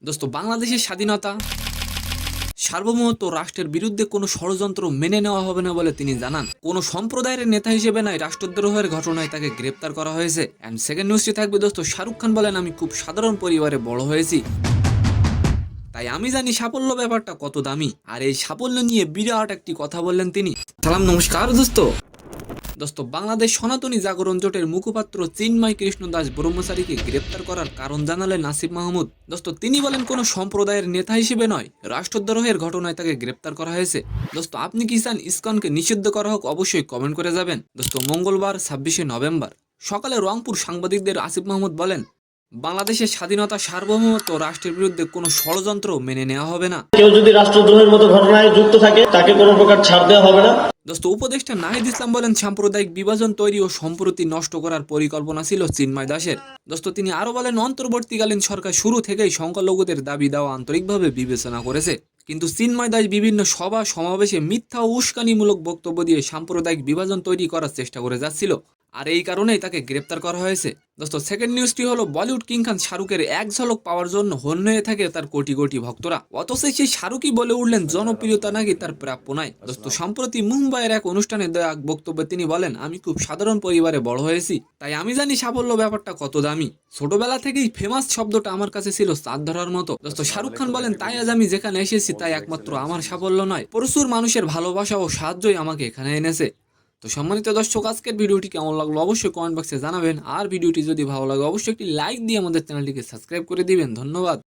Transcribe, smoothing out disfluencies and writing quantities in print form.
দোস্ত, বাংলাদেশের স্বাধীনতা সার্বভৌমত্ব রাষ্ট্রের বিরুদ্ধে কোনো ষড়যন্ত্র মেনে নেওয়া হবে না বলে তিনি জানান। কোনো সম্প্রদায়ের নেতা হিসেবে নয়, রাষ্ট্রদ্রোহের ঘটনায় তাকে গ্রেপ্তার করা হয়েছে। অ্যান্ড সেকেন্ড নিউজটি থাকবে দোস্ত, শাহরুখ খান বলেন, আমি খুব সাধারণ পরিবারে বড় হয়েছি, তাই আমি জানি সাফল্য ব্যাপারটা কত দামি। আর এই সাফল্য নিয়ে বিরাট একটি কথা বললেন তিনি। সালাম, নমস্কার দোস্ত। বাংলাদেশ সনাতনী জাগরণ জোটের মুখপাত্র চিন্ময় কৃষ্ণ দাস ব্রহ্মচারীকে গ্রেপ্তার করার কারণ জানালেন আসিফ মাহমুদ। তিনি বলেন, কোনো সম্প্রদায়ের নেতা হিসেবে নয়, রাষ্ট্রদ্রোহের ঘটনায় তাকে গ্রেপ্তার করা হয়েছে। আপনি কি চান ইসকনকে নিষিদ্ধ করা হোক? অবশ্যই কমেন্ট করে যাবেন। মঙ্গলবার 26শে নভেম্বর সকালে রংপুর সাংবাদিকদের আসিফ মাহমুদ বলেন, বাংলাদেশের স্বাধীনতা সার্বভৌমত্ব রাষ্ট্রের বিরুদ্ধে কোনো ষড়যন্ত্র মেনে নেওয়া হবে না। কেউ যদি রাষ্ট্রদ্রোহের মতো ঘটনায় যুক্ত থাকে তাকে কোনো প্রকার ছাড় দেওয়া হবে না। উপদেষ্টা নাহিদ ইসলাম বলেন, সাম্প্রদায়িক বিভাজন তৈরি ও সম্প্রতি নষ্ট করার পরিকল্পনা ছিল চিন্ময় দাসের। তিনি আরো বলেন, অন্তর্বর্তীকালীন সরকার শুরু থেকেই সংখ্যালঘুদের দাবি দেওয়া আন্তরিকভাবে বিবেচনা করেছে, কিন্তু চিন্ময় দাস বিভিন্ন সভা সমাবেশে মিথ্যা ও উস্কানিমূলক বক্তব্য দিয়ে সাম্প্রদায়িক বিভাজন তৈরি করার চেষ্টা করে যাচ্ছিল, আর এই কারণেই তাকে গ্রেপ্তার করা হয়েছে। সেকেন্ড নিউজটি হলো, বলিউড কিং খান শাহরুখের এক ঝলক পাওয়ার জন্য হন্য হয়ে থাকে তার কোটি কোটি ভক্তরা, অথচ সেই শাহরুখই বলে উঠলেন জনপ্রিয়তা নাকি তার প্রাপ্য নয়। সম্প্রতি মুম্বাইয়ের এক অনুষ্ঠানে দেওয়া বক্তব্যে তিনি বলেন, আমি খুব সাধারণ পরিবারে বড় হয়েছি, তাই আমি জানি সাফল্য ব্যাপারটা কত দামি। ছোটবেলা থেকেই ফেমাস শব্দটা আমার কাছে ছিল চাঁদ ধরার মতো। শাহরুখ খান বলেন, তাই আজ আমি যেখানে এসেছি তাই একমাত্র আমার সাফল্য নয়, প্রচুর মানুষের ভালোবাসা ও সাহায্যই আমাকে এখানে এনেছে। সম্মানিত দর্শক, আজকের ভিডিওটি কেমন লাগলো অবশ্যই কমেন্ট বক্সে জানাবেন। আর ভিডিওটি যদি ভালো লাগে অবশ্যই একটি লাইক দিয়ে আমাদের চ্যানেলটিকে সাবস্ক্রাইব করে দিবেন। ধন্যবাদ।